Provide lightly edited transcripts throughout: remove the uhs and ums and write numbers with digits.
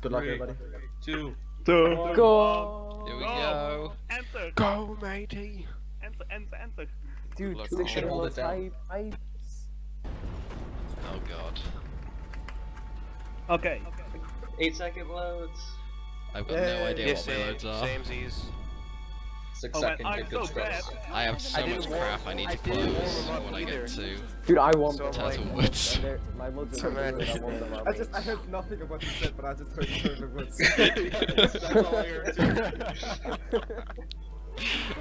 Good luck, everybody. 2, Go! Here we go. Enter! Go, matey! Enter! Dude, Look, stick should to hold the it down. type. Oh god. Okay. 8-second loads. I've got no idea Yeah, what my same, loads are. samesies. 6 Oh man, second I'm get so good bad. stress. I have so didn't much warm- crap I need to didn't warm close them up when I either. get to Dude, I want So, them. like, Turtlewoods. and my loads So are mad. good, I want them on I heard nothing of what you said, but I just heard Turtlewoods. That's all I heard too.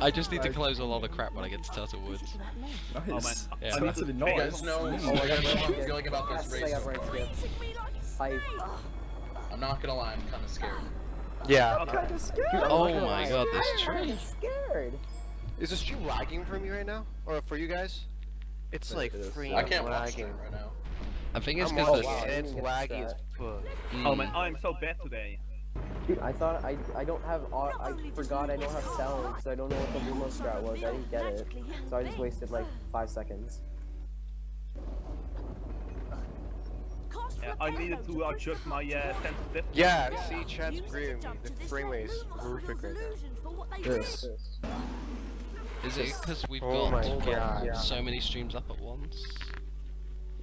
I just need to close a lot of crap when I get to Turtlewoods. Nice. Yeah. That's actually You nice. guys know Oh my what god, I'm feeling about this race so right far. skip. Type. I'm not gonna lie, I'm kinda scared. Yeah. Okay. I'm scared. Oh my god, this tree. I'm scared. Is the stream lagging for me right now? Or for you guys? It's Yeah, like it is. freaking I can't watch lagging. stream right now. I think it's I'm because watching this. it, it's laggy as fuck. Oh man, I'm so bad today. Dude, I thought I don't have I forgot I don't have sound, so I don't know what the Lumo strat was. I didn't get it, so I just wasted like 5 seconds. Yeah, I needed to adjust my sensitivity. Yeah, see, chat's agreeing with me. The frame rate is horrific right now. Yes. Is it because we've Oh my got god. so many streams up at once?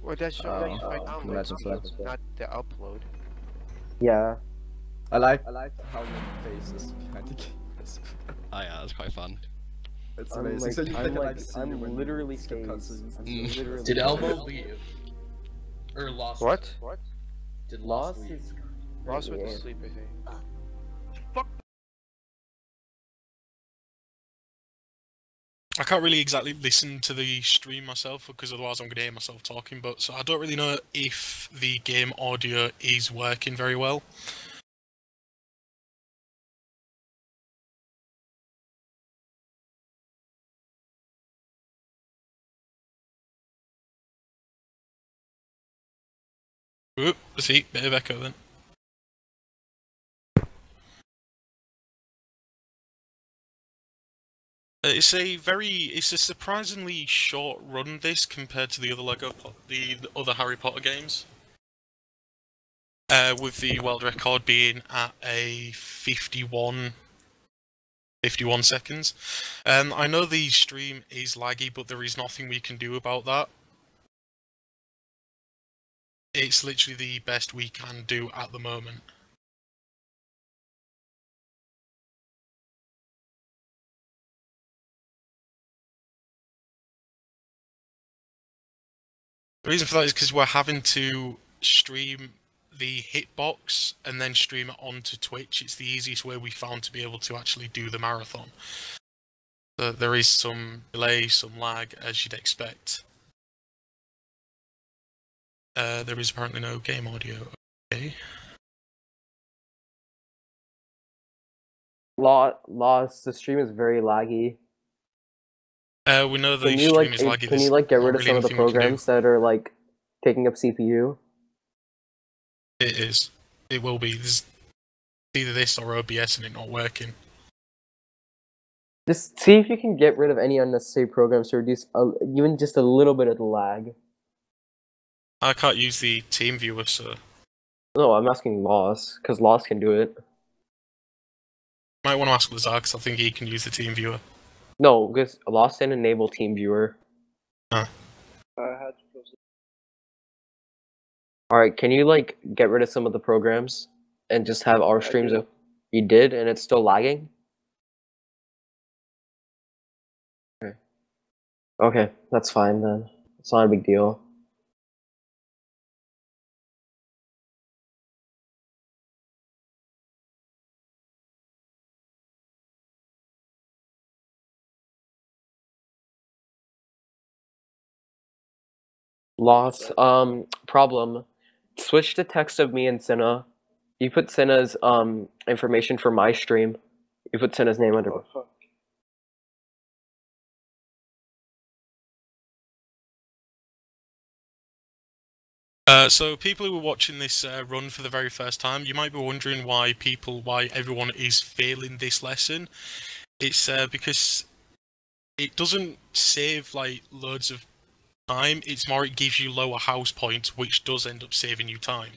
Well, that should be if I imagine download so. something, not the upload. Yeah. I like how your face is behind the game. Oh yeah, that's quite fun. It's I'm amazing. like, So you I'm can like, see I'm you when you literally skip phased. cutscenes. I'm Mm. literally Did Elbow phased. leave? Or Lost? What? Did Lost Lost leave? is... Lost went to Yeah. sleep, I think. I can't really exactly listen to the stream myself because otherwise I'm going to hear myself talking, but so I don't really know if the game audio is working very well. Oop, see, bit of echo then. It's a surprisingly short run, this, compared to the other the other Harry Potter games. With the world record being at a 51 seconds. I know the stream is laggy, but there is nothing we can do about that. It's literally the best we can do at the moment. The reason for that is because we're having to stream the hitbox and then stream it onto Twitch. It's the easiest way we found to be able to actually do the marathon. So there is some delay, some lag, as you'd expect. There is apparently no game audio. Okay. Lost, the stream is very laggy. We know the Can you stream like is laggy. can There's you like get not rid of really some of the anything we can do. programs that are like taking up CPU? It is. It will be. There's either this or OBS and it not working. Just see if you can get rid of any unnecessary programs to reduce even just a little bit of the lag. I can't use the team viewer, so No, I'm asking Lost, because Lost can do it. might want to ask Lazar because I think he can use the team viewer. No, because Lost can enable Team Viewer. Alright, can you like get rid of some of the programs and just have our streams up? You did, and it's still lagging? Okay. Okay, that's fine then. It's not a big deal. Lost, problem. Switch the text of me and Senna. You put Senna's information for my stream. You put Senna's name under. So people who are watching this run for the very first time, you might be wondering why everyone is failing this lesson. It's because it doesn't save like loads of time. It's more it gives you lower house points, which does end up saving you time.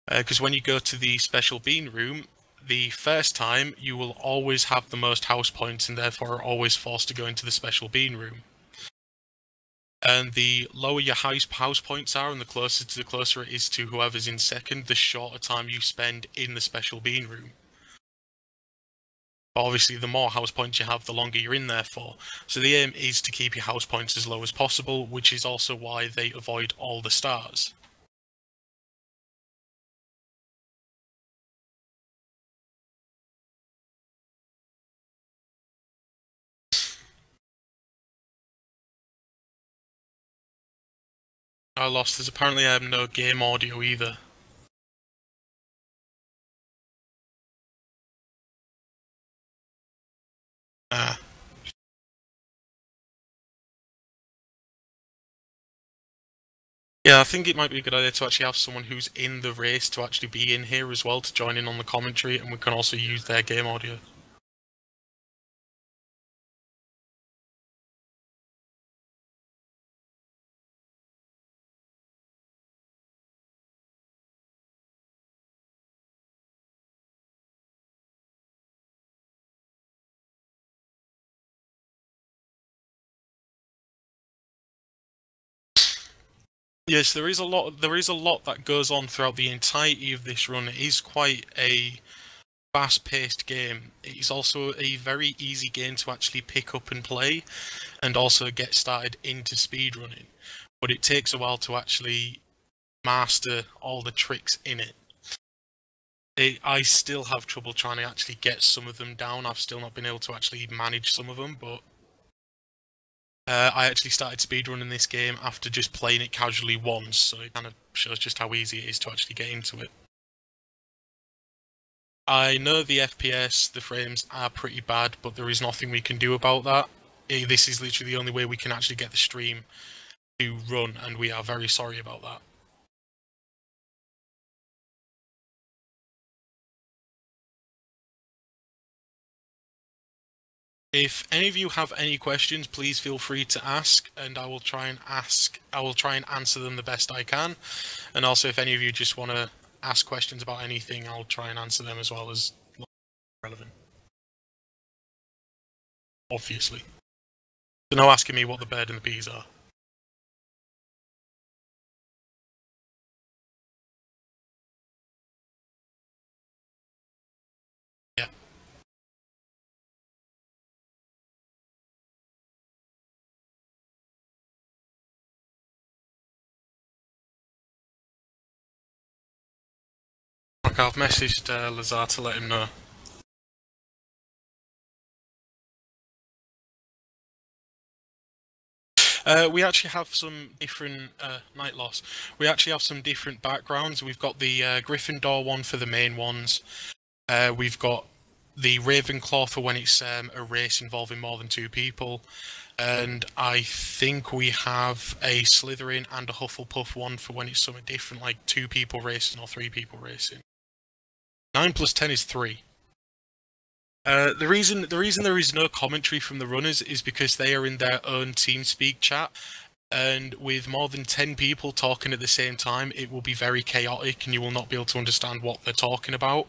Because when you go to the special bean room, the first time you will always have the most house points and therefore are always forced to go into the special bean room. And the lower your house points are and the closer it is to whoever's in second, the shorter time you spend in the special bean room. But obviously the more house points you have, the longer you're in there for. So the aim is to keep your house points as low as possible, which is also why they avoid all the stars. I lost. There's apparently no game audio either. Ah. Yeah, I think it might be a good idea to actually have someone who's in the race to actually be in here as well to join in on the commentary, and we can also use their game audio. Yes, there is a lot that goes on throughout the entirety of this run. It is quite a fast-paced game. It is also a very easy game to actually pick up and play, and also get started into speedrunning. But it takes a while to actually master all the tricks in it. I still have trouble trying to actually get some of them down. I've still not been able to actually manage some of them, but I actually started speedrunning this game after just playing it casually once, so it kind of shows just how easy it is to actually get into it. I know the FPS, the frames are pretty bad, but there is nothing we can do about that. This is literally the only way we can actually get the stream to run, and we are very sorry about that. If any of you have any questions, please feel free to ask, and I will try and answer them the best I can. And also, if any of you just want to ask questions about anything, I'll try and answer them as well as relevant. Obviously. So no asking me what the bird and the bees are. Yeah. Like, I've messaged Lazar to let him know. We actually have some different night loss. We actually have some different backgrounds. We've got the Gryffindor one for the main ones. We've got the Ravenclaw for when it's a race involving more than 2 people. And I think we have a Slytherin and a Hufflepuff one for when it's something different, like 2 people racing or 3 people racing. 9 plus 10 is 3. The reason there is no commentary from the runners is because they are in their own TeamSpeak chat, and with more than 10 people talking at the same time, it will be very chaotic and you will not be able to understand what they're talking about.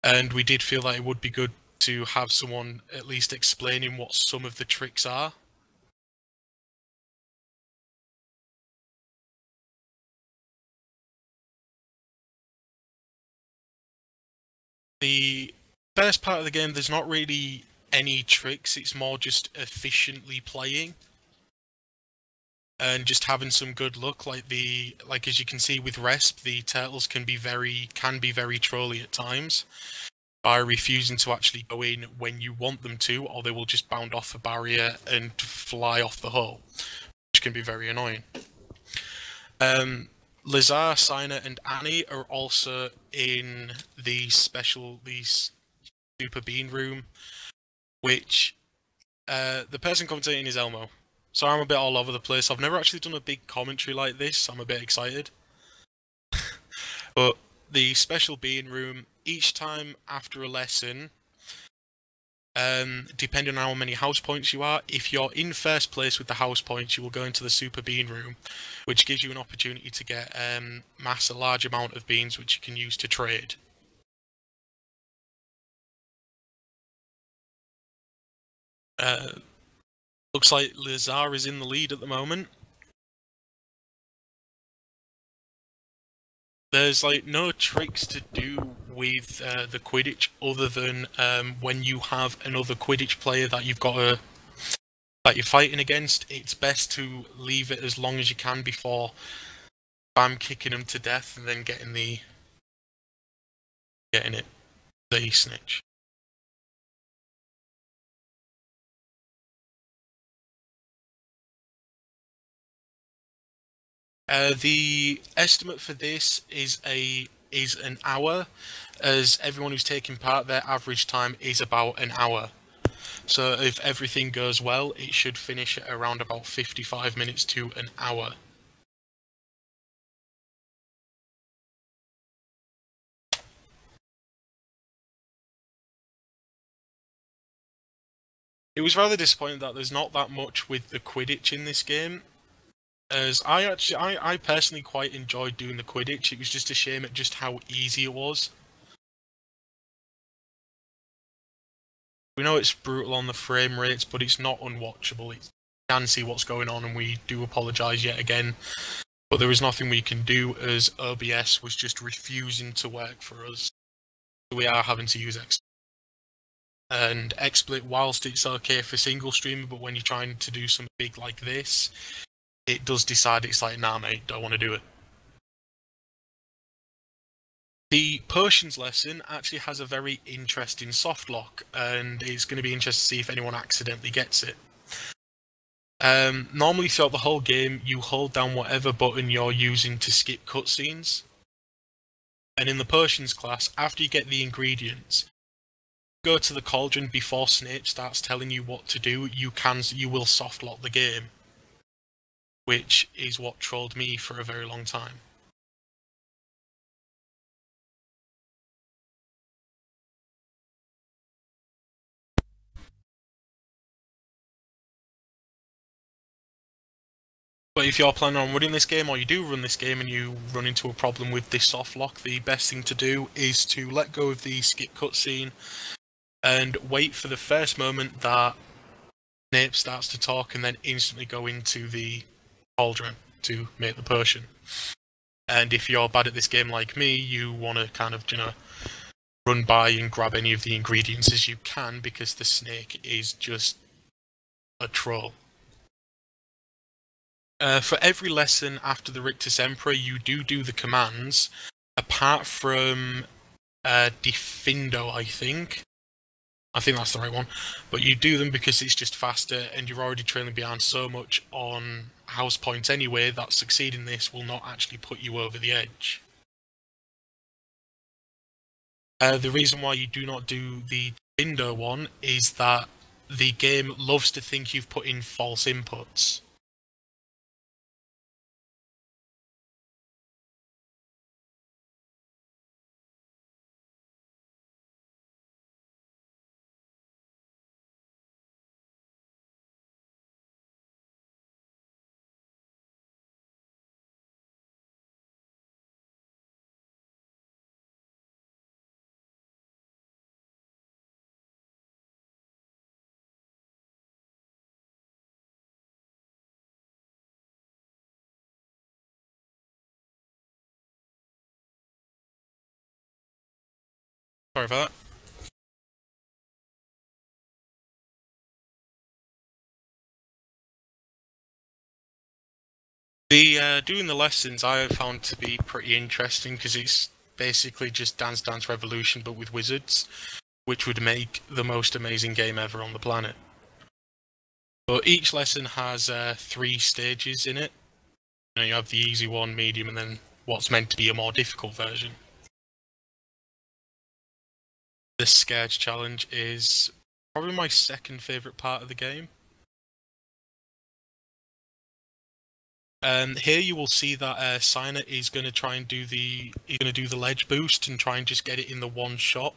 And we did feel that it would be good to have someone at least explaining what some of the tricks are. The first part of the game, there's not really any tricks, it's more just efficiently playing and just having some good luck. Like as you can see with Resp, the turtles can be very trolly at times by refusing to actually go in when you want them to, or they will just bound off a barrier and fly off the hole, which can be very annoying. Lazar, Sina, and Annie are also in the Super Bean room, which the person commentating is Elmo. So I'm a bit all over the place. I've never actually done a big commentary like this. I'm a bit excited. But the special bean room, each time after a lesson, depending on how many house points you are. If you're in first place with the house points, you will go into the super bean room, which gives you an opportunity to get mass a large amount of beans, which you can use to trade. Looks like Lazar is in the lead at the moment. There's like no tricks to do with the Quidditch other than when you have another Quidditch player that you're fighting against, it's best to leave it as long as you can before spam kicking them to death and then getting it the snitch. The estimate for this is an hour, as everyone who's taking part, their average time is about an hour. So if everything goes well, it should finish at around about 55 minutes to an hour. It was rather disappointing that there's not that much with the Quidditch in this game, as I personally quite enjoyed doing the Quidditch. It was just a shame at just how easy it was. We know it's brutal on the frame rates, but it's not unwatchable. You can see what's going on, and we do apologise yet again. But there is nothing we can do, as OBS was just refusing to work for us. We are having to use XSplit. And XSplit, whilst it's okay for single streamer, but when you're trying to do something big like this, it does decide it's like, nah mate, don't want to do it. The potions lesson actually has a very interesting soft lock, and it's going to be interesting to see if anyone accidentally gets it. Normally throughout the whole game, you hold down whatever button you're using to skip cutscenes. And in the potions class, after you get the ingredients, go to the cauldron before Snape starts telling you what to do, you will soft lock the game. Which is what trolled me for a very long time. But if you're planning on running this game, or you do run this game and you run into a problem with this soft lock, the best thing to do is to let go of the skip cutscene and wait for the first moment that Snape starts to talk, and then instantly go into the cauldron to make the potion. And if you're bad at this game like me, you want to kind of, run by and grab any of the ingredients as you can, because the snake is just a troll. For every lesson after the Rictus Emperor, you do the commands, apart from Defindo, I think that's the right one, but you do them because it's just faster, and you're already trailing behind so much on house points anyway that succeeding this will not actually put you over the edge. The reason why you do not do the Defindo one is that the game loves to think you've put in false inputs. Sorry for that. Doing the lessons I have found to be pretty interesting, because it's basically just Dance Dance Revolution but with wizards, which would make the most amazing game ever on the planet. But each lesson has 3 stages in it. You have the easy one, medium, and then what's meant to be a more difficult version. The Scourge Challenge is probably my second favourite part of the game. Here you will see that Signer is going to try and do the ledge boost and try and just get it in the one shot.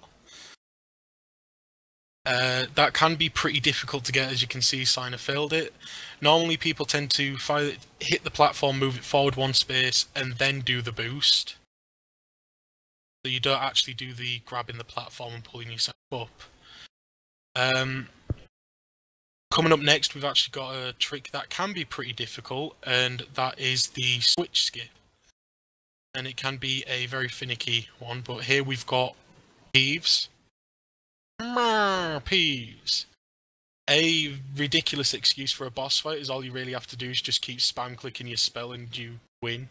That can be pretty difficult to get, as you can see. Signer failed it. Normally people tend to hit the platform, move it forward one space, and then do the boost. So you don't actually do the grabbing the platform and pulling yourself up. Coming up next, we've actually got a trick that can be pretty difficult, and that is the switch skip. And it can be a very finicky one, but here we've got Peeves. Peeves. A ridiculous excuse for a boss fight is all you really have to do is just keep spam clicking your spell and you win.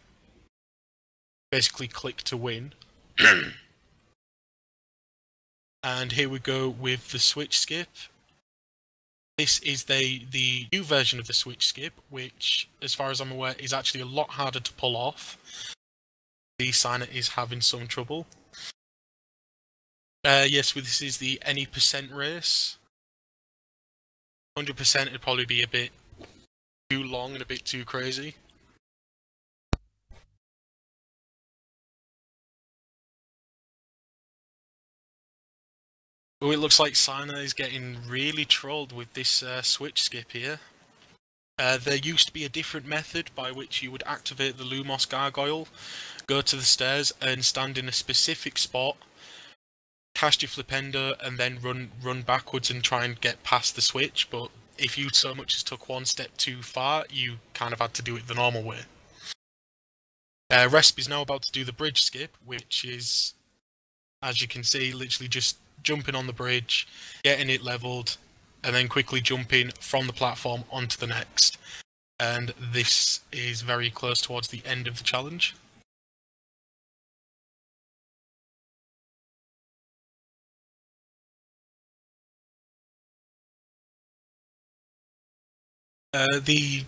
Basically click to win. And here we go with the switch skip. This is the new version of the switch skip, which, as far as I'm aware, is actually a lot harder to pull off. The signer is having some trouble. Yes, this is the any percent race. 100% would probably be a bit too long and a bit too crazy. Oh, it looks like Signer is getting really trolled with this switch skip here. There used to be a different method by which you would activate the Lumos Gargoyle, go to the stairs and stand in a specific spot, cast your Flipendo, and then run backwards and try and get past the switch, but if you so much as took one step too far, you kind of had to do it the normal way. Resp is now about to do the bridge skip, which is, as you can see, literally just jumping on the bridge, getting it leveled, and then quickly jumping from the platform onto the next. And this is very close towards the end of the challenge. The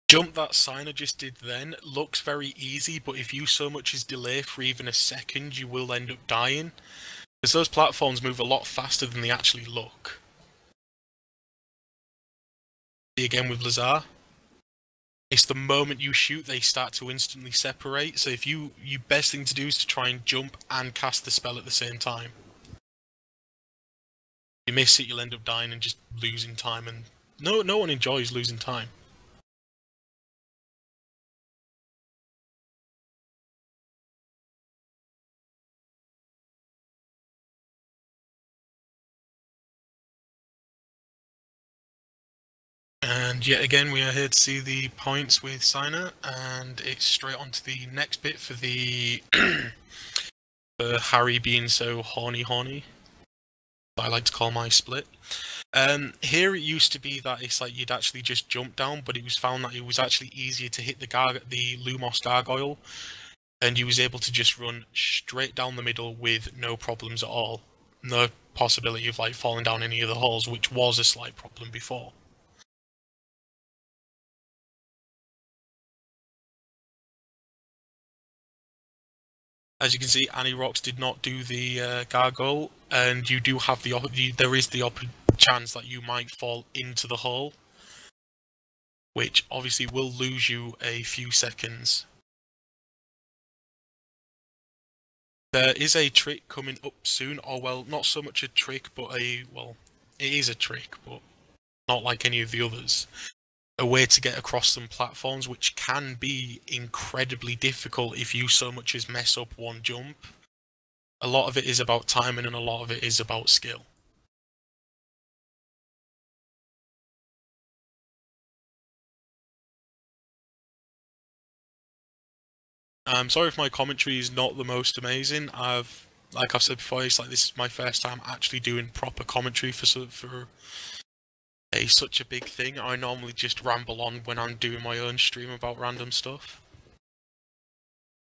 jump that Signer just did then looks very easy, but if you so much as delay for even a second, you will end up dying. Because those platforms move a lot faster than they actually look. See again with Lazar. It's the moment you shoot, they start to instantly separate. So if your best thing to do is to try and jump and cast the spell at the same time. If you miss it, you'll end up dying and just losing time, and no one enjoys losing time. And yet again, we are here to see the points with Signer, and it's straight on to the next bit for the for Harry being so horny. I like to call my split. Here it used to be that it's like you'd actually just jump down, but it was found that it was actually easier to hit the Lumos Gargoyle, and you was able to just run straight down the middle with no problems at all. No possibility of like falling down any of the holes, which was a slight problem before. As you can see, Annie Rocks did not do the gargoyle, and you do have there is the chance that you might fall into the hole, which obviously will lose you a few seconds. There is a trick coming up soon, or well, not so much a trick, but it is a trick, but not like any of the others. A way to get across some platforms, which can be incredibly difficult if you so much as mess up one jump. A lot of it is about timing, and a lot of it is about skill. I'm sorry if my commentary is not the most amazing. Like I've said before, it's like this is my first time actually doing proper commentary for such a big thing. I normally just ramble on when I'm doing my own stream about random stuff.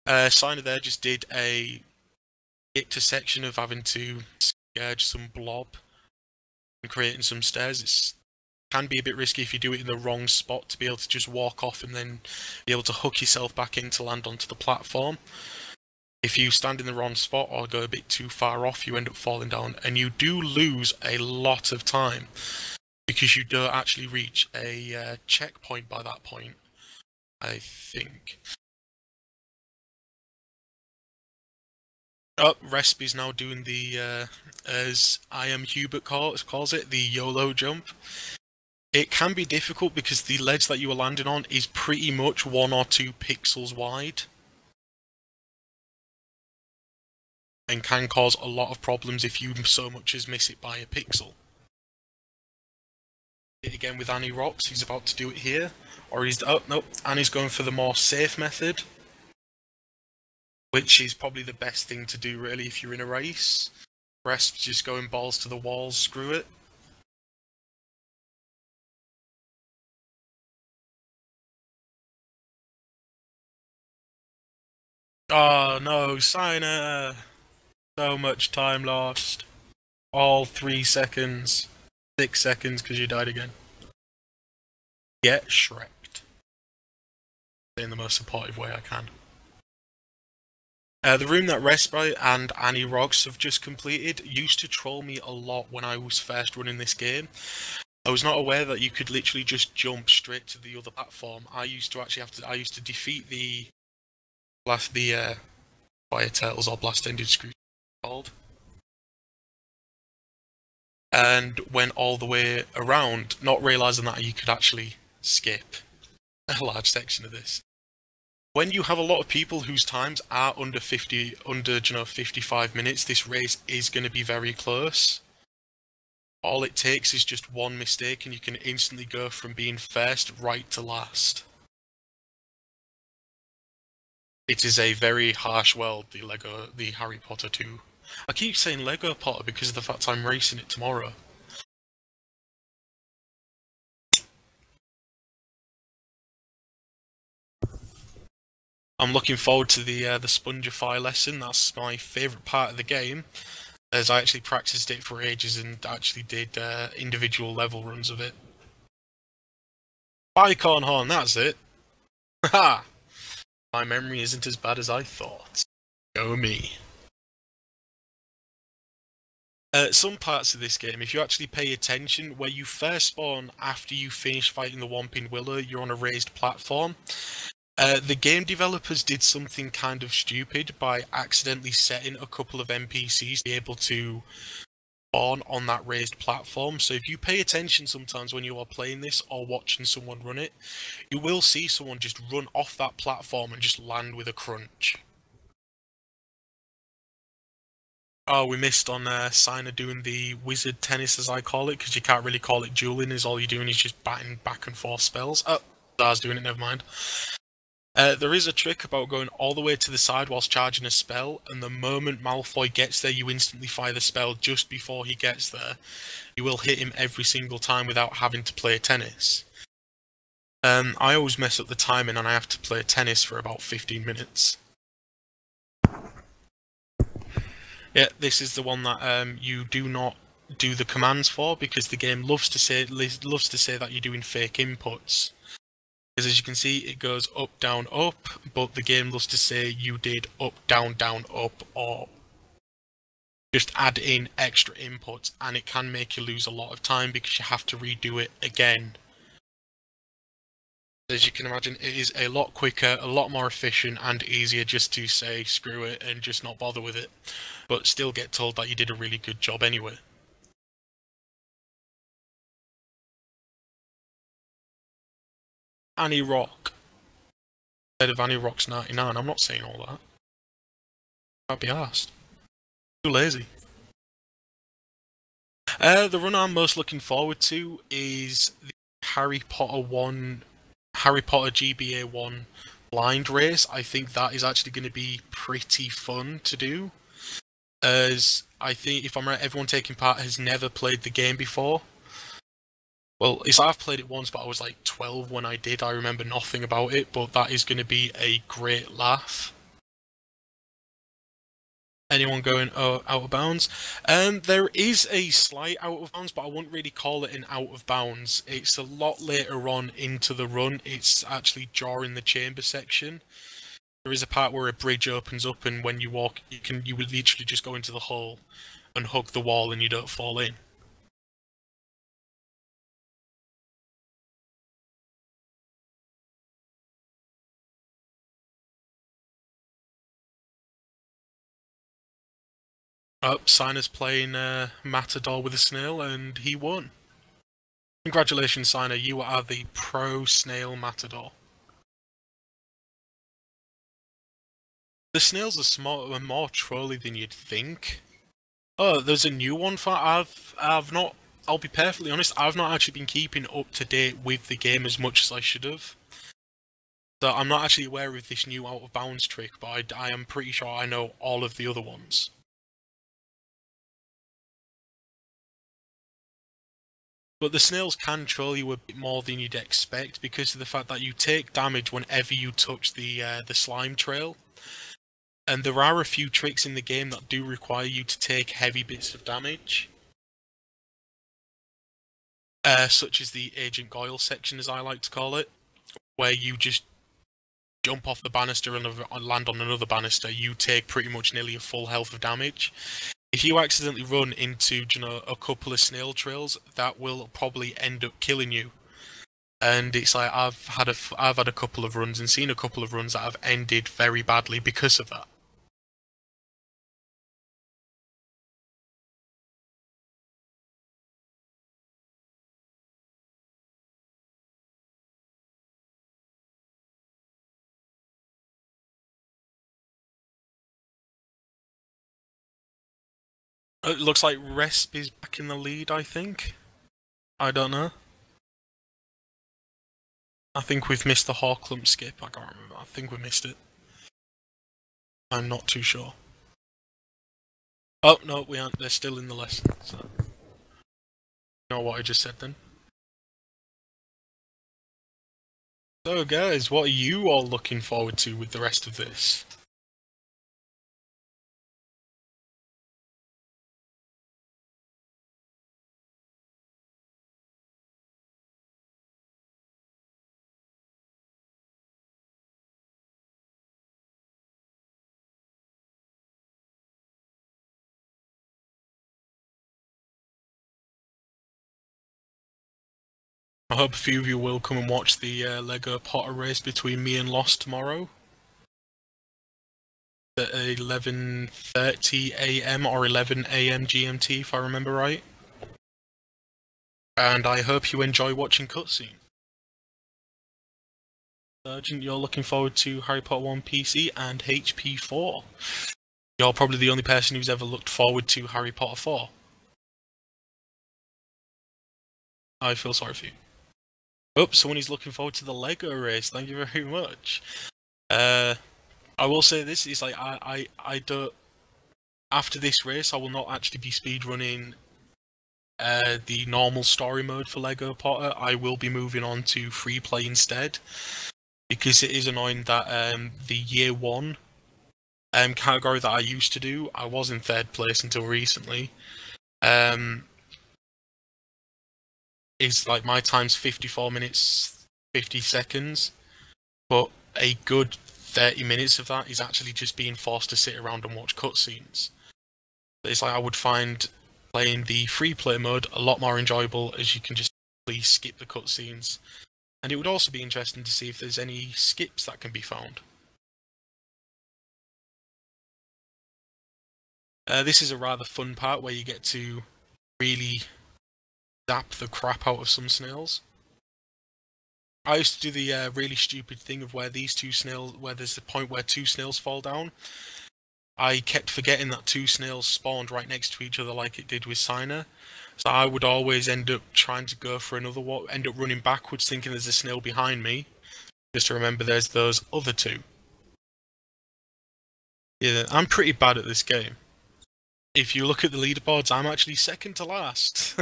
Signer there just did a intersection of having to scourge some blob and creating some stairs. It can be a bit risky if you do it in the wrong spot to be able to just walk off and then be able to hook yourself back in to land onto the platform. If you stand in the wrong spot or go a bit too far off, you end up falling down, and you do lose a lot of time, because you don't actually reach a checkpoint by that point, I think. Oh, Respi's now doing the, as I am Hubert calls it, the YOLO jump. It can be difficult because the ledge that you are landing on is pretty much 1 or 2 pixels wide. And can cause a lot of problems if you so much as miss it by a pixel. Again with Annie Rocks, he's about to do it here. Or he's, oh nope, Annie's going for the more safe method. Which is probably the best thing to do really if you're in a race. Rest just going balls to the walls, screw it. Oh no, Signer! So much time lost. All 3 seconds. 6 seconds because you died again. Get Shrek'd. In the most supportive way I can. The room that Respite and Annie Rocks have just completed used to troll me a lot when I was first running this game. I was not aware that you could literally just jump straight to the other platform. I used to actually defeat the Fire Turtles or Blast Ended Screw called. And went all the way around, not realising that you could actually skip a large section of this. When you have a lot of people whose times are under 55 minutes, this race is going to be very close. All it takes is just one mistake and you can instantly go from being first right to last. It is a very harsh world, the Harry Potter 2. I keep saying Lego Potter because of the fact I'm racing it tomorrow. I'm looking forward to the Spongify lesson. That's my favourite part of the game, as I actually practiced it for ages and actually did individual level runs of it. Bicorn Horn, that's it. Ha! My memory isn't as bad as I thought. Go me. Some parts of this game, if you actually pay attention, where you first spawn after you finish fighting the Whomping Willow, you're on a raised platform. The game developers did something kind of stupid by accidentally setting a couple of NPCs to be able to spawn on that raised platform. So if you pay attention sometimes when you are playing this or watching someone run it, you will see someone just run off that platform and just land with a crunch. Oh, we missed on Signer doing the wizard tennis, as I call it, because you can't really call it dueling, is all you're doing is just batting back and forth spells. Oh, Zar's doing it, never mind. There is a trick about going all the way to the side whilst charging a spell, and the moment Malfoy gets there, you instantly fire the spell just before he gets there. You will hit him every single time without having to play tennis. I always mess up the timing and I have to play tennis for about 15 minutes. Yeah, this is the one that you do not do the commands for, because the game loves to say that you're doing fake inputs. Because as you can see, it goes up, down, up, but the game loves to say you did up, down, up, or just add in extra inputs, and it can make you lose a lot of time because you have to redo it again. As you can imagine, it is a lot quicker, a lot more efficient, and easier just to say screw it and just not bother with it, but still get told that you did a really good job anyway. Annie Rock. Instead of Annie Rock's 99, I'm not saying all that. I'd be arsed. Too lazy. The run I'm most looking forward to is the Harry Potter GBA 1 blind race. I think that is actually going to be pretty fun to do, as I think, if I'm right, everyone taking part has never played the game before. Well, I've played it once, but I was like 12 when I did. I remember nothing about it, but that is going to be a great laugh. Anyone going out of bounds? There is a slight out of bounds, but I wouldn't really call it an out of bounds. It's a lot later on into the run. It's actually during the chamber section. There is a part where a bridge opens up, and when you walk, you would literally just go into the hole and hug the wall, and you don't fall in. Signer's playing Matador with a snail, and he won. Congratulations, Signer, you are the pro snail Matador. The snails are smarter and more trolly than you'd think. Oh, there's a new one for I've not. I'll be perfectly honest. I've not actually been keeping up to date with the game as much as I should have. So I'm not actually aware of this new out of bounds trick, but I am pretty sure I know all of the other ones. But the snails can troll you a bit more than you'd expect because of the fact that you take damage whenever you touch the slime trail. And there are a few tricks in the game that do require you to take heavy bits of damage. Such as the Agent Goyle section, as I like to call it, where you just jump off the banister and land on another banister. You take pretty much nearly a full health of damage. If you accidentally run into, a couple of snail trails, that will probably end up killing you. And it's like I've had a couple of runs and seen a couple of runs that have ended very badly because of that. It looks like Resp is back in the lead, I think. I don't know. I think we've missed the Hawklump skip. I can't remember. I think we missed it. I'm not too sure. Oh, no, we aren't. They're still in the lesson, so... You know what I just said then? So, guys, what are you all looking forward to with the rest of this? I hope a few of you will come and watch the Lego Potter race between me and Lost tomorrow. At 11:30 AM or 11 AM GMT, if I remember right. And I hope you enjoy watching cutscene. Sergeant, you're looking forward to Harry Potter 1 PC and HP4. You're probably the only person who's ever looked forward to Harry Potter 4. I feel sorry for you. Oh, someone is looking forward to the Lego race. Thank you very much. I will say this is like I don't. After this race, I will not actually be speedrunning the normal story mode for Lego Potter. I will be moving on to free play instead, because it is annoying that the year 1 category that I used to do, I was in 3rd place until recently. Is like my time's 54 minutes 50 seconds, but a good 30 minutes of that is actually just being forced to sit around and watch cutscenes. It's like I would find playing the free play mode a lot more enjoyable, as you can just please skip the cutscenes, and it would also be interesting to see if there's any skips that can be found. This is a rather fun part where you get to really zap the crap out of some snails. I used to do the really stupid thing of where there's the point where 2 snails fall down. I kept forgetting that 2 snails spawned right next to each other like it did with Signer. So I would always end up trying to go for another one, end up running backwards thinking there's a snail behind me, just to remember there's those other 2. Yeah, I'm pretty bad at this game. If you look at the leaderboards, I'm actually 2nd to last.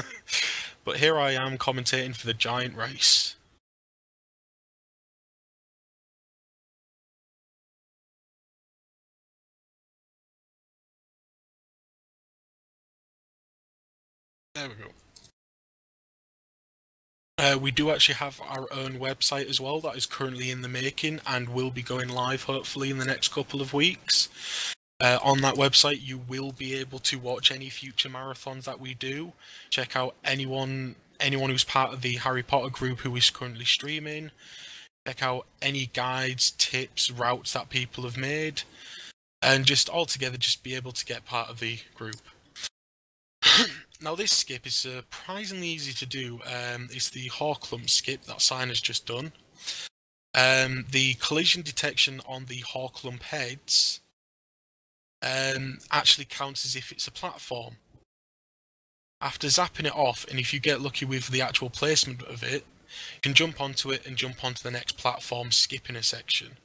But here I am commentating for the giant race. There we go. We do actually have our own website as well that is currently in the making and will be going live hopefully in the next couple of weeks. On that website you will be able to watch any future marathons that we do, check out anyone who's part of the Harry Potter group who is currently streaming, check out any guides, tips, routes that people have made, and just altogether just be able to get part of the group. Now this skip is surprisingly easy to do. It's the Hawklump skip that Sign has just done. The collision detection on the Hawklump heads actually counts as if it's a platform. After zapping it off, and if you get lucky with the actual placement of it, you can jump onto it and jump onto the next platform, skipping a section.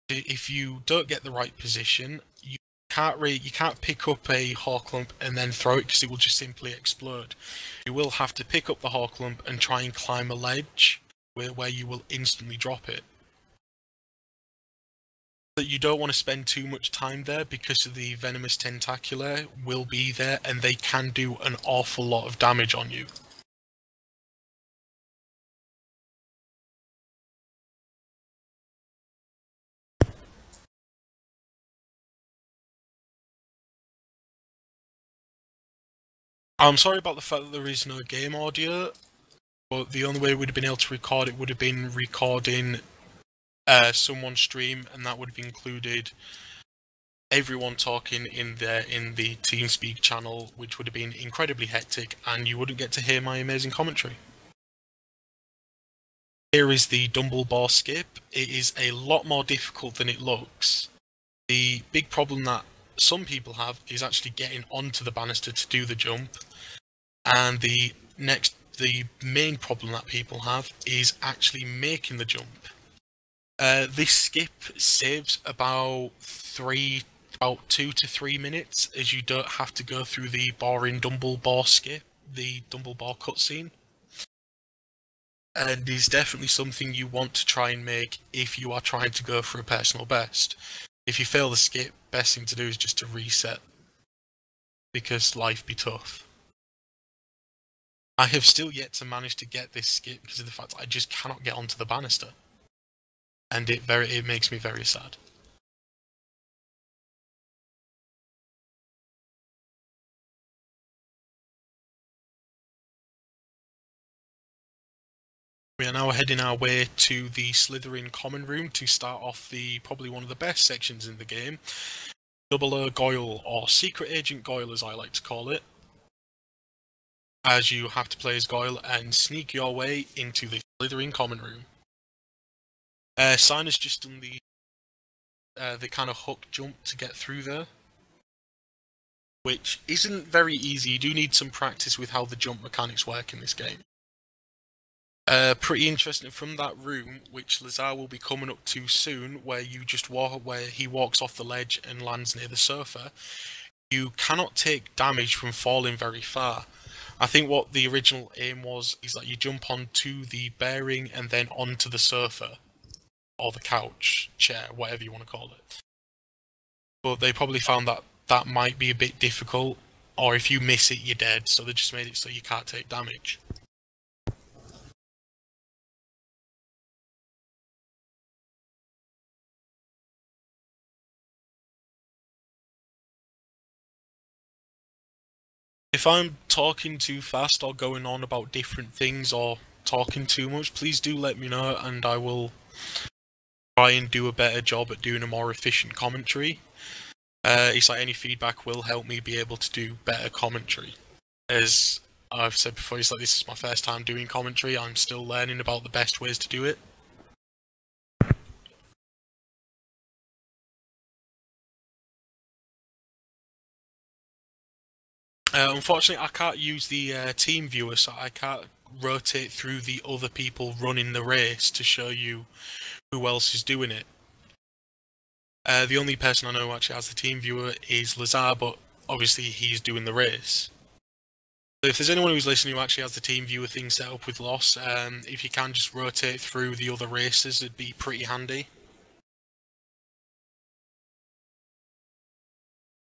If you don't get the right position, you can't pick up a Hawklump and then throw it because it will just simply explode. You will have to pick up the Hawklump and try and climb a ledge where you will instantly drop it. But you don't want to spend too much time there because of the venomous tentacula will be there and they can do an awful lot of damage on you. I'm sorry about the fact that there is no game audio, but the only way we would have been able to record it would have been recording someone's stream, and that would have included everyone talking in the TeamSpeak channel, which would have been incredibly hectic, and you wouldn't get to hear my amazing commentary. Here is the Dumblebore skip. It is a lot more difficult than it looks. The big problem that some people have is actually getting onto the banister to do the jump, and the main problem that people have is actually making the jump. This skip saves about 2 to 3 minutes, as you don't have to go through the boring Dumblebore skip, the Dumblebore cutscene. And is definitely something you want to try and make if you are trying to go for a personal best. If you fail the skip, best thing to do is just to reset, because life be tough. I have still yet to manage to get this skip because of the fact I just cannot get onto the banister. And it makes me very sad. We are now heading our way to the Slytherin common room to start off probably one of the best sections in the game, 00 Goyle, or Secret Agent Goyle as I like to call it, as you have to play as Goyle and sneak your way into the Slytherin common room. Sign has just done the kind of hook jump to get through there, which isn't very easy. You do need some practice with how the jump mechanics work in this game. Pretty interesting from that room, which Lazar will be coming up to soon, where you just where he walks off the ledge and lands near the sofa. You cannot take damage from falling very far. I think what the original aim was is that you jump onto the bearing and then onto the sofa, or the couch, chair, whatever you want to call it. But they probably found that that might be a bit difficult, or if you miss it, you're dead, so they just made it so you can't take damage. If I'm talking too fast or going on about different things or talking too much, please do let me know and I will try and do a better job at doing a more efficient commentary. It's like any feedback will help me be able to do better commentary. As I've said before, it's like this is my first time doing commentary, I'm still learning about the best ways to do it. Unfortunately, I can't use the team viewer, so I can't rotate through the other people running the race to show you who else is doing it. The only person I know who actually has the team viewer is Lazar, but obviously he's doing the race. So if there's anyone who's listening who actually has the team viewer thing set up with Loss, if you can just rotate through the other races, it'd be pretty handy.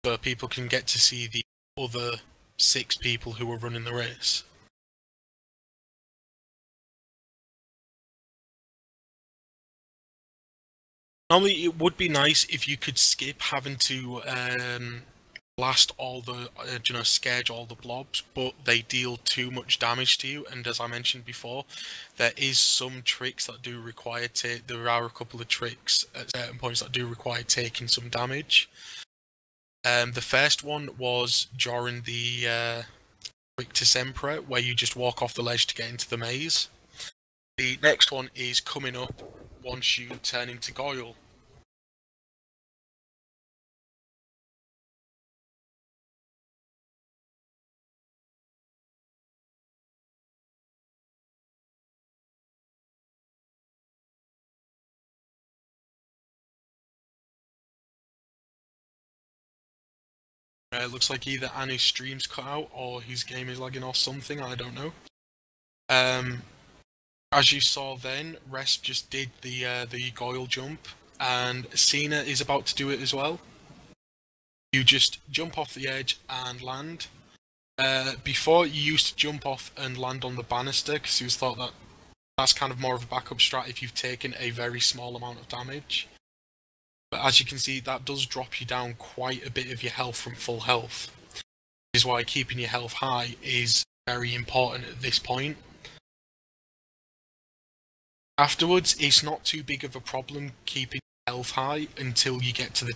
So people can get to see the other 6 people who are running the race. Normally it would be nice if you could skip having to blast all the, scourge all the blobs, but they deal too much damage to you. And as I mentioned before, there is some tricks that do require there are a couple of tricks at certain points that do require taking some damage. The first one was during the Victus Emperor, where you just walk off the ledge to get into the maze. The next one is coming up once you turn into Goyle. It looks like either Annie's stream's cut out or his game is lagging or something, I don't know. As you saw then, Resp just did the Goyle jump, and Cena is about to do it as well. You just jump off the edge and land. Before, you used to jump off and land on the banister, because you thought that that's kind of more of a backup strat if you've taken a very small amount of damage. But as you can see, that does drop you down quite a bit of your health from full health. This is why keeping your health high is very important at this point. Afterwards, it's not too big of a problem keeping your health high until you get to the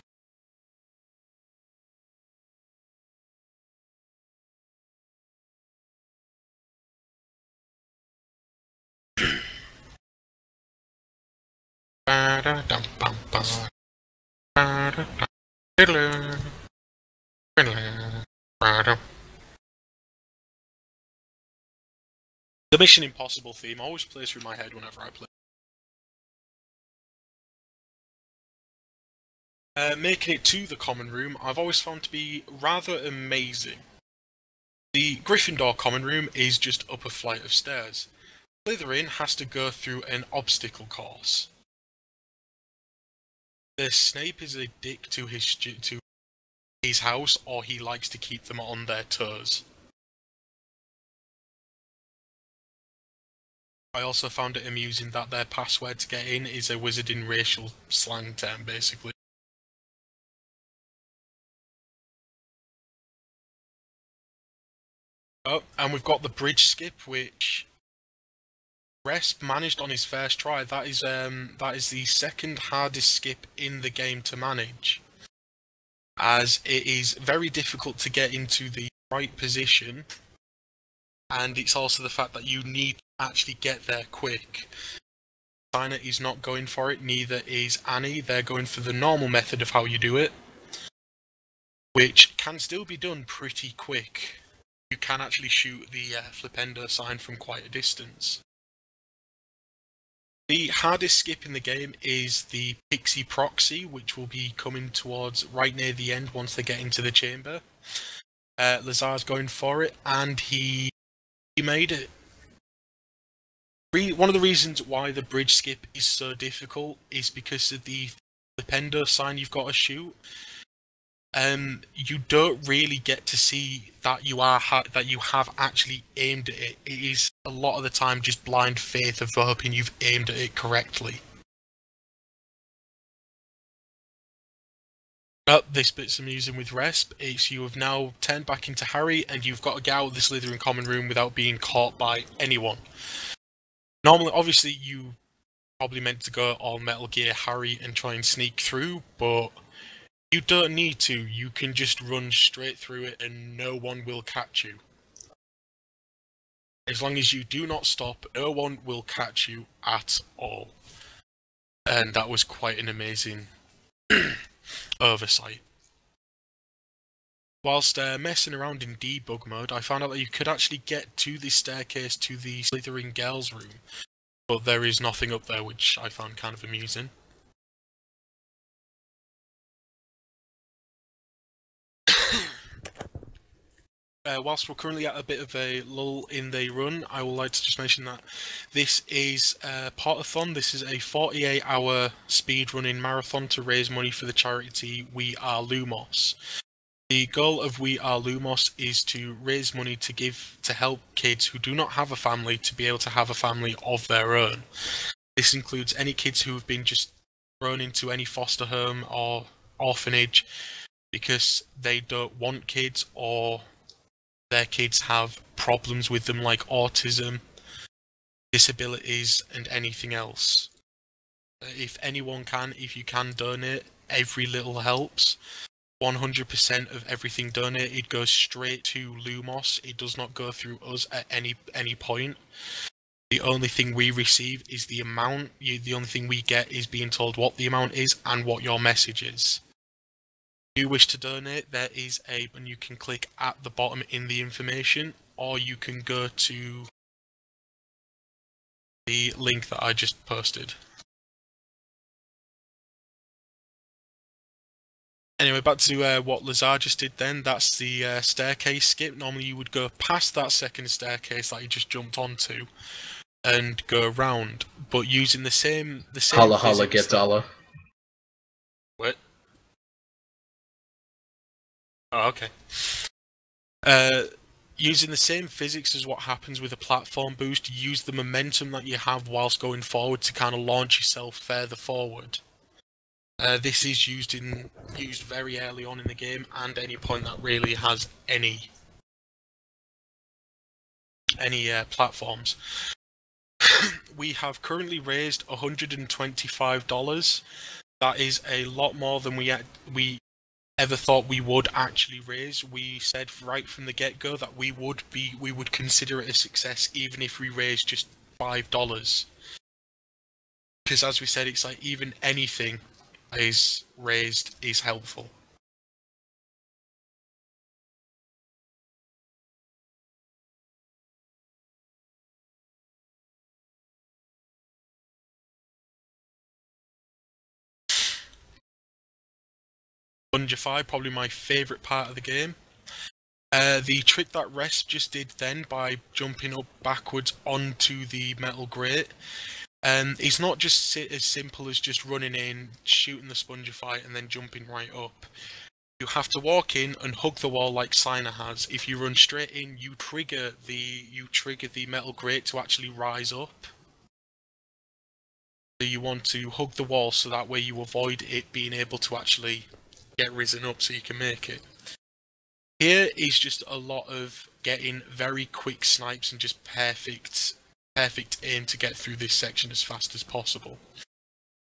The Mission Impossible theme always plays through my head whenever I play. Making it to the common room, I've always found to be rather amazing. The Gryffindor common room is just up a flight of stairs. Slytherin has to go through an obstacle course. The Snape is a dick to his house, or he likes to keep them on their toes. I also found it amusing that their password to get in is a wizarding racial slang term, basically. Oh, and we've got the bridge skip, which Resp managed on his first try. That is the second hardest skip in the game to manage, as it is very difficult to get into the right position, and it's also the fact that you need to actually get there quick. Signer is not going for it, neither is Annie. They're going for the normal method of how you do it, which can still be done pretty quick. You can actually shoot the Flipendo sign from quite a distance. The hardest skip in the game is the Pixie Proxy, which will be coming towards right near the end once they get into the chamber. Lazar's going for it, and he made it. One of the reasons why the bridge skip is so difficult is because of the Flipendo sign you've got to shoot. You don't really get to see that you have actually aimed at it. It is a lot of the time just blind faith of hoping you've aimed at it correctly. This bit's amusing with Resp. It's you have now turned back into Harry, and you've got to get out of the Slytherin common room without being caught by anyone. Normally, obviously, you probably meant to go all Metal Gear Harry and try and sneak through, but you don't need to. You can just run straight through it and no one will catch you. As long as you do not stop, no one will catch you at all. And that was quite an amazing oversight. Whilst messing around in debug mode, I found out that you could actually get to the staircase to the Slytherin girls' room, but there is nothing up there, which I found kind of amusing. Whilst we're currently at a bit of a lull in the run, I would like to just mention that this is Potterthon. This is a 48-hour speedrunning marathon to raise money for the charity We Are Lumos. The goal of We Are Lumos is to raise money to help kids who do not have a family to be able to have a family of their own. This includes any kids who have been just thrown into any foster home or orphanage because they don't want kids, or their kids have problems with them like autism, disabilities, and anything else. If anyone can, if you can donate, every little helps. 100% of everything donated goes straight to Lumos. It does not go through us at any point. The only thing we receive is the amount. The only thing we get is being told what the amount is and what your message is. If you wish to donate, there is a button you can click at the bottom in the information, or you can go to the link that I just posted. Anyway, back to what Lazar just did then. That's the staircase skip. Normally you would go past that second staircase that you just jumped onto and go around, but using the same Holla holla, physics get dollar. What? Oh, okay. Using the same physics as what happens with a platform boost, use the momentum that you have whilst going forward to kind of launch yourself further forward. This is used very early on in the game, and any point that really has any platforms. We have currently raised $125. That is a lot more than we ever thought we would actually raise. We said right from the get-go that we would consider it a success even if we raised just $5. Because as we said, it's like even anything is raised is helpful. Spongify, probably my favourite part of the game. The trick that Resp just did then by jumping up backwards onto the metal grate, it's not just as simple as just running in, shooting the Spongify and then jumping right up. You have to walk in and hug the wall like Sina has. If you run straight in, you trigger the metal grate to actually rise up. So you want to hug the wall so that way you avoid it being able to actually get risen up so you can make it. Here is just a lot of getting very quick snipes and just perfect aim to get through this section as fast as possible.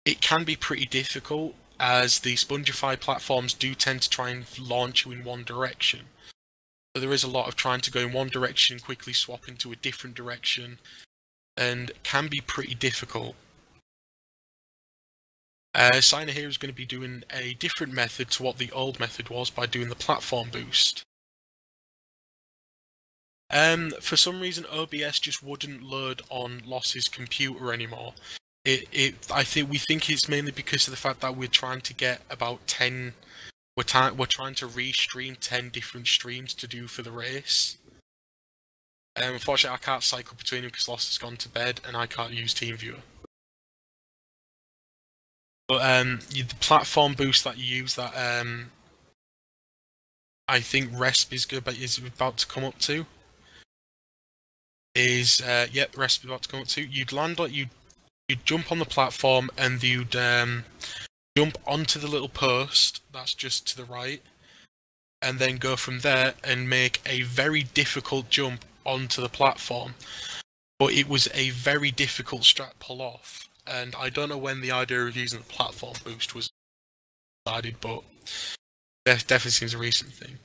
It can be pretty difficult as the Spongify platforms do tend to try and launch you in one direction. So there is a lot of trying to go in one direction, quickly swap into a different direction, and can be pretty difficult. Sina here is going to be doing a different method to what the old method was by doing the platform boost. For some reason OBS just wouldn't load on Loss's computer anymore. We think it's mainly because of the fact that we're trying to get about 10... We're trying to re-stream 10 different streams to do for the race. Unfortunately I can't cycle between them because Loss has gone to bed and I can't use TeamViewer. But the platform boost that you use that I think Resp is about to come up to is yep, Resp is about to come up to. You'd land like you'd jump on the platform and you'd jump onto the little post that's just to the right, and then go from there and make a very difficult jump onto the platform. But it was a very difficult strat pull off. And I don't know when the idea of using the platform boost was decided, but it definitely seems a recent thing.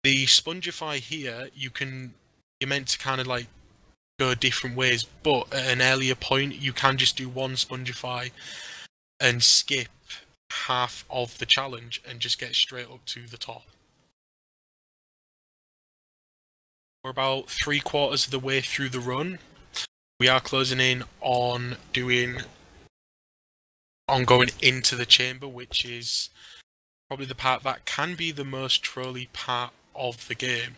The Spongify here, you're meant to kind of like go different ways, but at an earlier point, you can just do one Spongify and skip half of the challenge and just get straight up to the top. We're about 3/4 of the way through the run. We are closing in on going into the chamber, which is probably the part that can be the most trolly part of the game.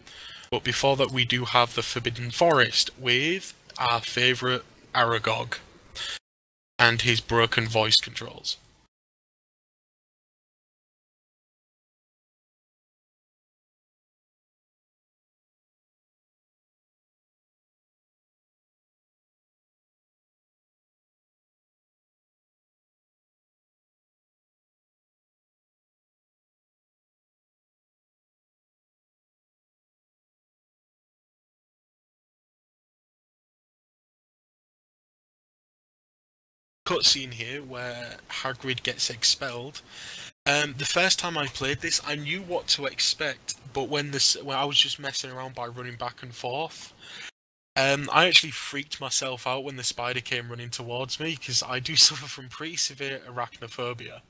But before that, we do have the Forbidden Forest with our favourite Aragog and his broken voice controls. cutscene here where Hagrid gets expelled. The first time I played this, I knew what to expect, but when I was just messing around by running back and forth, I actually freaked myself out when the spider came running towards me, because I do suffer from pretty severe arachnophobia.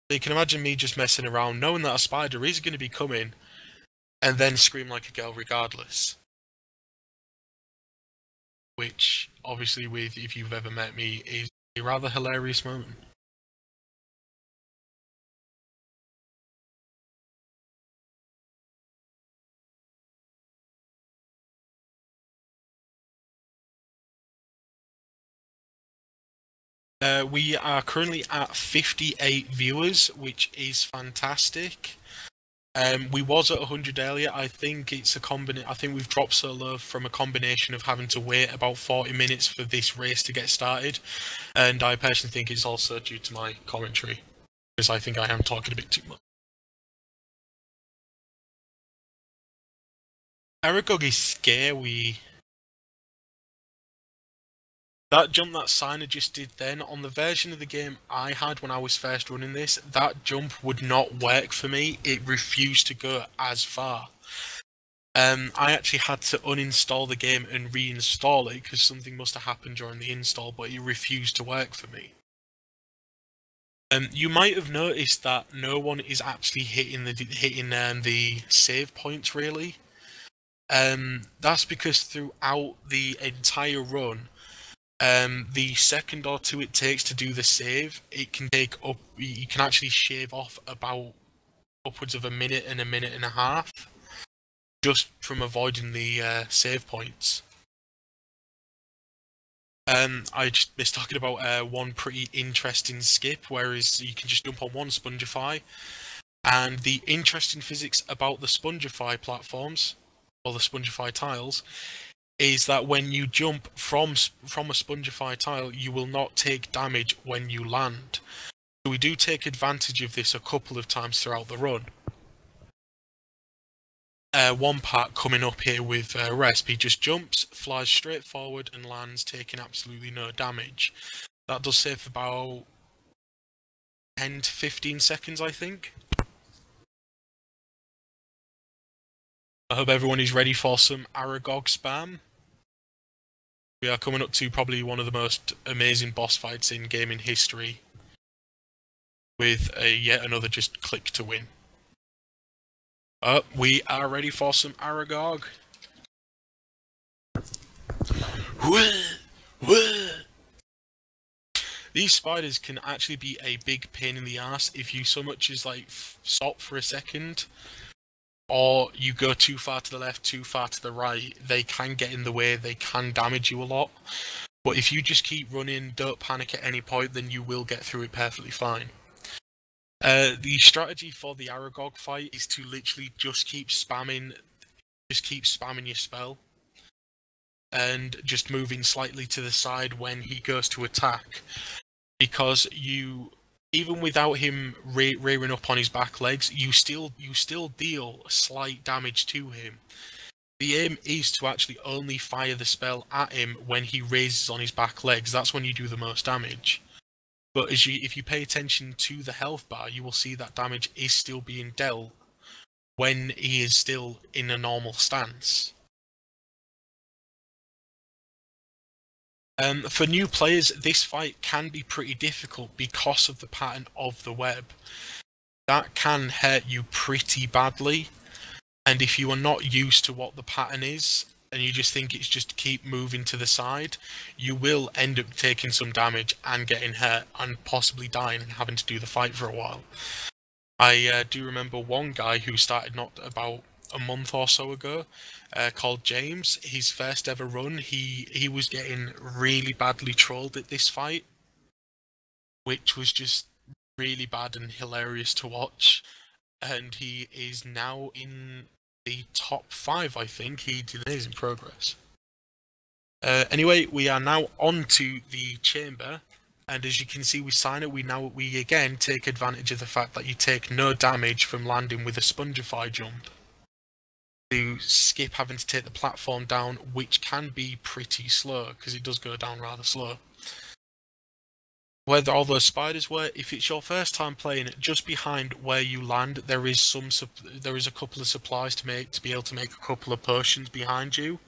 So you can imagine me just messing around, knowing that a spider is going to be coming, and then scream like a girl regardless. Which, obviously, if you've ever met me, is a rather hilarious moment. We are currently at 58 viewers, which is fantastic. We was at 100 earlier. I think it's I think we've dropped so low from a combination of having to wait about 40 minutes for this race to get started, and I personally think it's also due to my commentary, because I think I am talking a bit too much. Aragog is scary. That jump that Signer just did then, on the version of the game I had when I was first running this, that jump would not work for me. It refused to go as far. I actually had to uninstall the game and reinstall it, because something must have happened during the install, but it refused to work for me. You might have noticed that no one is actually hitting the save points, really. That's because throughout the entire run, the second or two it takes to do the save, you can actually shave off about upwards of a minute and a half, just from avoiding the save points. I just missed talking about one pretty interesting skip, whereas you can just jump on one Spongify, and the interesting physics about the Spongify platforms, or the Spongify tiles, is that when you jump from a Spongify tile, you will not take damage when you land. So we do take advantage of this a couple of times throughout the run. One part coming up here with Resp, he just jumps, flies straight forward and lands, taking absolutely no damage. That does save for about 10 to 15 seconds, I think. I hope everyone is ready for some Aragog spam. We are coming up to probably one of the most amazing boss fights in gaming history, with yet another just click to win. We are ready for some Aragog. These spiders can actually be a big pain in the ass if you so much as like stop for a second, or you go too far to the left, too far to the right. They can get in the way, they can damage you a lot. But if you just keep running, don't panic at any point, then you will get through it perfectly fine. The strategy for the Aragog fight is to literally just keep spamming your spell, and just moving slightly to the side when he goes to attack, because even without him rearing up on his back legs, you still deal slight damage to him. The aim is to actually only fire the spell at him when he raises on his back legs. That's when you do the most damage. But if you pay attention to the health bar, you will see that damage is still being dealt when he is still in a normal stance. For new players, this fight can be pretty difficult because of the pattern of the web. That can hurt you pretty badly, and if you are not used to what the pattern is, and you just think it's just keep moving to the side, you will end up taking some damage and getting hurt and possibly dying and having to do the fight for a while. I do remember one guy who started not about a month or so ago, called James. His first ever run, he was getting really badly trolled at this fight, which was just really bad and hilarious to watch. And he is now in the top 5, I think. He did amazing progress. Anyway, we are now on to the chamber, and as you can see with Signer, we again take advantage of the fact that you take no damage from landing with a Spongify jump, to skip having to take the platform down, which can be pretty slow, because it does go down rather slow. where all those spiders were. If it's your first time playing, just behind where you land, there is a couple of supplies to be able to make a couple of potions behind you.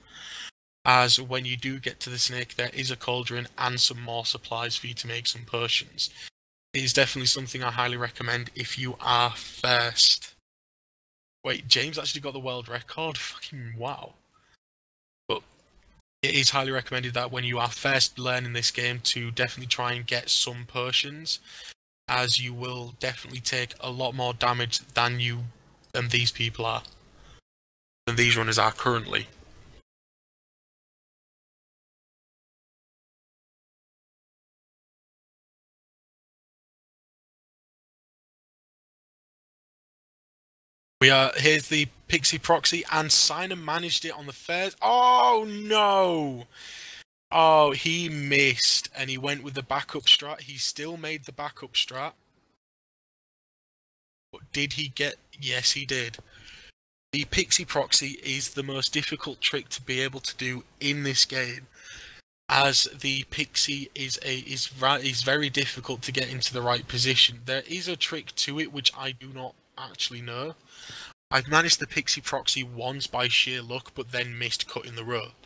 As when you do get to the snake, there is a cauldron and some more supplies for you to make some potions. It is definitely something I highly recommend if you are first. Wait, James actually got the world record? Fucking wow. But it is highly recommended that when you are first learning this game to definitely try and get some potions, as you will definitely take a lot more damage than these people are. Than these runners are currently. Here's the Pixie Proxy, and Siner managed it on the first. Oh no! Oh, he missed, and he went with the backup strat. He still made the backup strat. But did he get... Yes, he did. The Pixie Proxy is the most difficult trick to be able to do in this game, as the Pixie is very difficult to get into the right position. There is a trick to it which I do not actually know. I've managed the Pixie Proxy once by sheer luck, but then missed cutting the rope.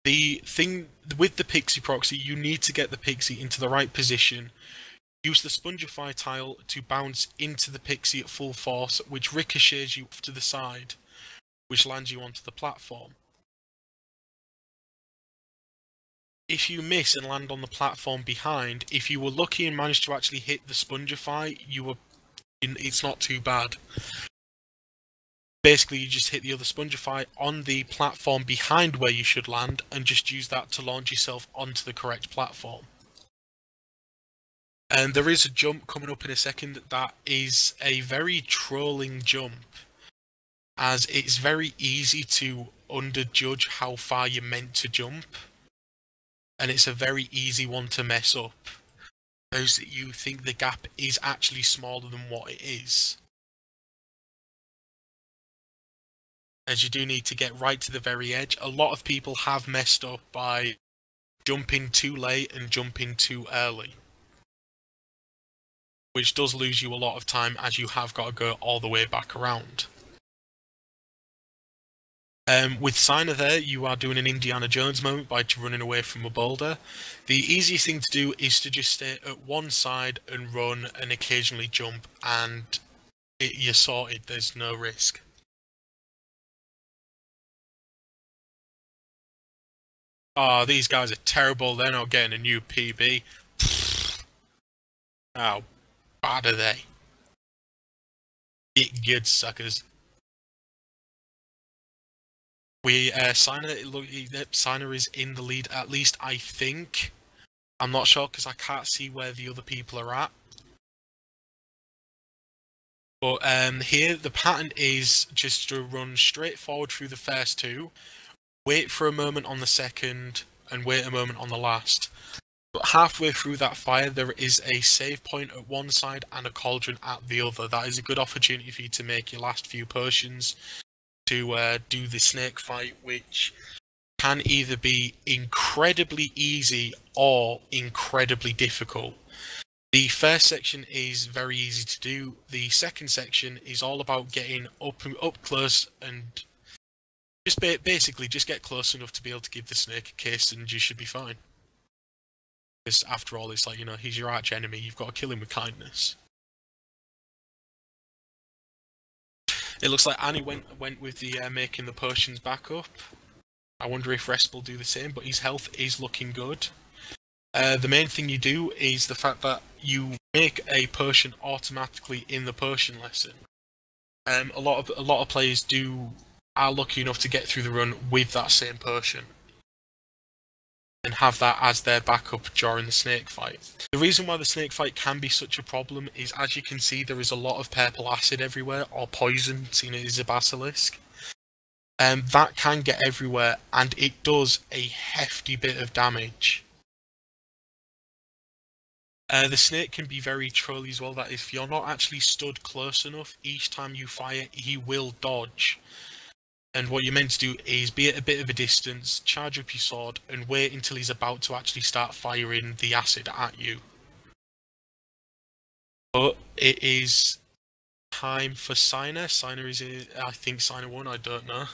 The thing with the Pixie Proxy, you need to get the Pixie into the right position, use the Spongify tile to bounce into the Pixie at full force, which ricochets you off to the side, which lands you onto the platform. If you miss and land on the platform behind, if you were lucky and managed to actually hit the Spongify, it's not too bad. Basically, you just hit the other Spongify on the platform behind where you should land, and just use that to launch yourself onto the correct platform. And there is a jump coming up in a second that is a very trolling jump, as it's very easy to underjudge how far you're meant to jump, and it's a very easy one to mess up. As you think the gap is actually smaller than what it is. As you do need to get right to the very edge. A lot of people have messed up by jumping too late and jumping too early, which does lose you a lot of time, as you have got to go all the way back around. With Siner there, you are doing an Indiana Jones moment by running away from a boulder. The easiest thing to do is to just stay at one side and run and occasionally jump, and you're sorted. There's no risk. Oh, these guys are terrible. They're not getting a new PB. How bad are they? Get good, suckers. Siner is in the lead, at least I think. I'm not sure because I can't see where the other people are at. But here the pattern is just to run straight forward through the first two, wait for a moment on the second, and wait a moment on the last. But halfway through that fire, there is a save point at one side and a cauldron at the other. That is a good opportunity for you to make your last few potions to do the snake fight, which can either be incredibly easy or incredibly difficult. The first section is very easy to do. The second section is all about getting up close and just basically just get close enough to be able to give the snake a kiss, and you should be fine. Because after all, it's like, you know, he's your arch enemy. You've got to kill him with kindness. It looks like Annie went with the making the potions back up. I wonder if Resp will do the same, but his health is looking good. The main thing you do is the fact that you make a potion automatically in the potion lesson. A lot of players are lucky enough to get through the run with that same potion and have that as their backup during the snake fight. The reason why the snake fight can be such a problem is, as you can see, there is a lot of purple acid everywhere, or poison, seeing it is a basilisk. That can get everywhere, and it does a hefty bit of damage. The snake can be very trolly as well, that if you're not actually stood close enough, each time you fire, he will dodge. And what you're meant to do is be at a bit of a distance, charge up your sword, and wait until he's about to actually start firing the acid at you. But it is time for Signer. Signer is, I think Signer won, I don't know.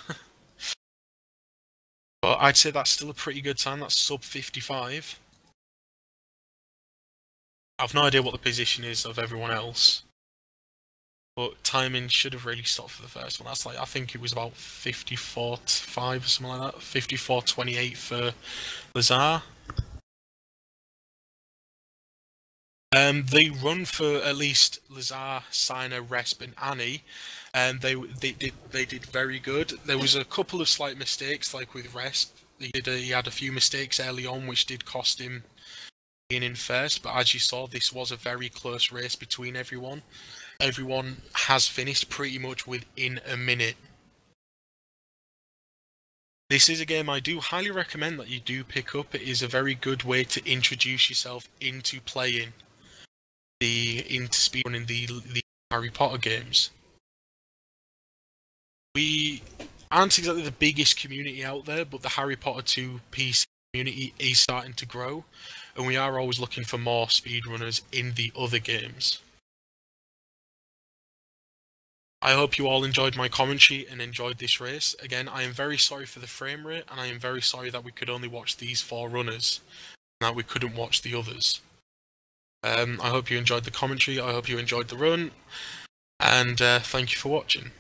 But I'd say that's still a pretty good time, that's sub 55. I've no idea what the position is of everyone else. But timing should have really stopped for the first one. That's like, I think it was about 54-5 or something like that. 54-28 for Lazar. They run for at least Lazar, Signer, Resp, and Annie, and they did very good. There was a couple of slight mistakes, like with Resp. He had a few mistakes early on, which did cost him being in first. But as you saw, this was a very close race between everyone. Everyone has finished pretty much within a minute. This is a game I do highly recommend that you do pick up. It is a very good way to introduce yourself into playing into speedrunning the Harry Potter games. We aren't exactly the biggest community out there, but the Harry Potter 2 PC community is starting to grow, and we are always looking for more speedrunners in the other games. I hope you all enjoyed my commentary and enjoyed this race. Again, I am very sorry for the frame rate, and I am very sorry that we could only watch these 4 runners, and that we couldn't watch the others. I hope you enjoyed the commentary, I hope you enjoyed the run, and thank you for watching.